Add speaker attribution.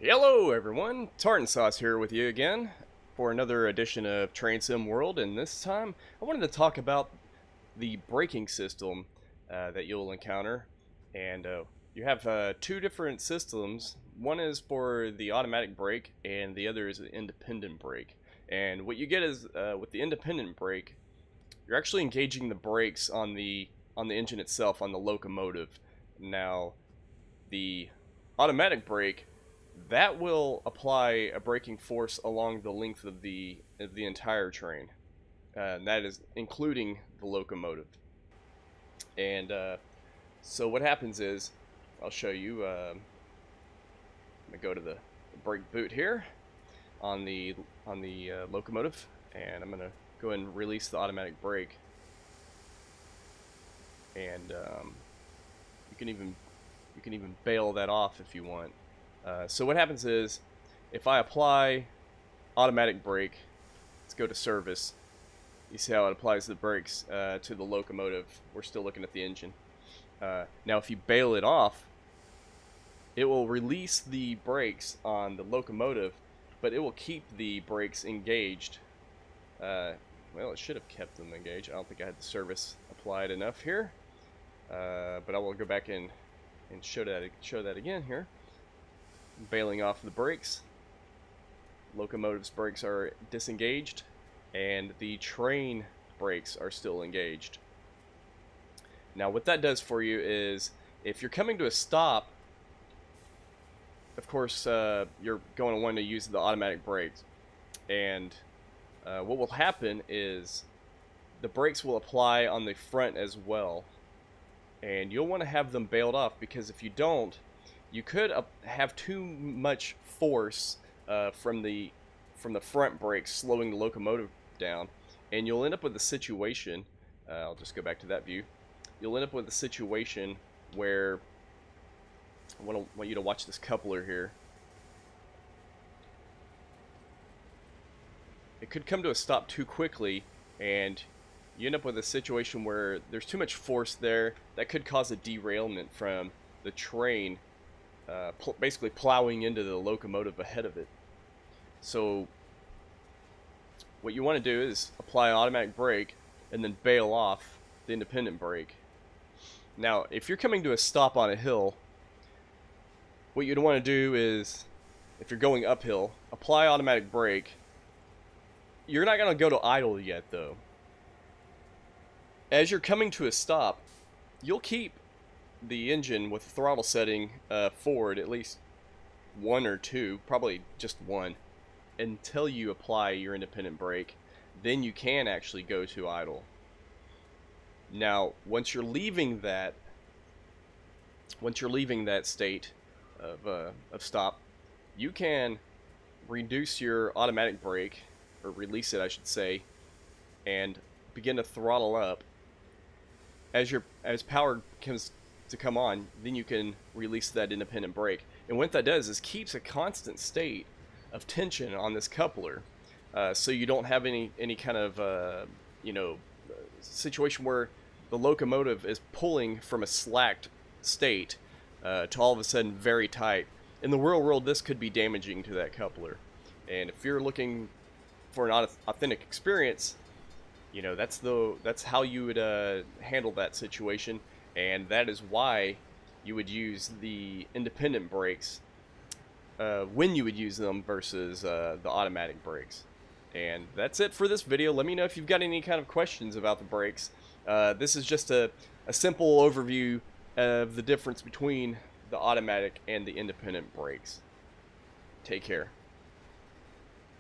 Speaker 1: Hello everyone, Tartan Sauce here with you again for another edition of Train Sim World, and this time I wanted to talk about the braking system that you'll encounter. And you have two different systems. One is for the automatic brake and the other is an independent brake. And what you get is with the independent brake, you're actually engaging the brakes on the engine itself, on the locomotive. Now the automatic brake, that will apply a braking force along the length of the entire train, and that is including the locomotive. And so what happens is, I'll show you. I'm gonna go to the brake boot here on the locomotive, and I'm gonna go ahead and release the automatic brake. And you can even bail that off if you want. So what happens is, if I apply automatic brake, let's go to service. You see how it applies the brakes to the locomotive. We're still looking at the engine. Now if you bail it off, it will release the brakes on the locomotive, but it will keep the brakes engaged. Well, it should have kept them engaged. I don't think I had the service applied enough here. But I will go back in and show that again here. Bailing off the brakes. Locomotive's brakes are disengaged, and the train brakes are still engaged. Now what that does for you is, if you're coming to a stop, of course you're going to want to use the automatic brakes, and what will happen is the brakes will apply on the front as well, and you'll want to have them bailed off, because if you don't, you could have too much force from the front brakes slowing the locomotive down, and you'll end up with a situation. I'll just go back to that view. You'll end up with a situation where I want you to watch this coupler here. It could come to a stop too quickly, and you end up with a situation where there's too much force there that could cause a derailment from the train basically plowing into the locomotive ahead of it. So what you want to do is apply an automatic brake and then bail off the independent brake. Now if you're coming to a stop on a hill, what you'd want to do is, if you're going uphill, apply automatic brake. You're not going to go to idle yet though. As you're coming to a stop, you'll keep the engine with the throttle setting forward at least one or two, probably just one, until you apply your independent brake. Then you can actually go to idle. Now once you're leaving that state of stop, you can reduce your automatic brake, or release it I should say, and begin to throttle up. As power comes to come on, then you can release that independent brake. And what that does is keeps a constant state of tension on this coupler, so you don't have any kind of situation where the locomotive is pulling from a slacked state to all of a sudden very tight. In the real world, this could be damaging to that coupler. And if you're looking for an authentic experience, that's how you would handle that situation. And that is why you would use the independent brakes when you would use them versus the automatic brakes. And that's it for this video. Let me know if you've got any kind of questions about the brakes. This is just a simple overview of the difference between the automatic and the independent brakes. Take care.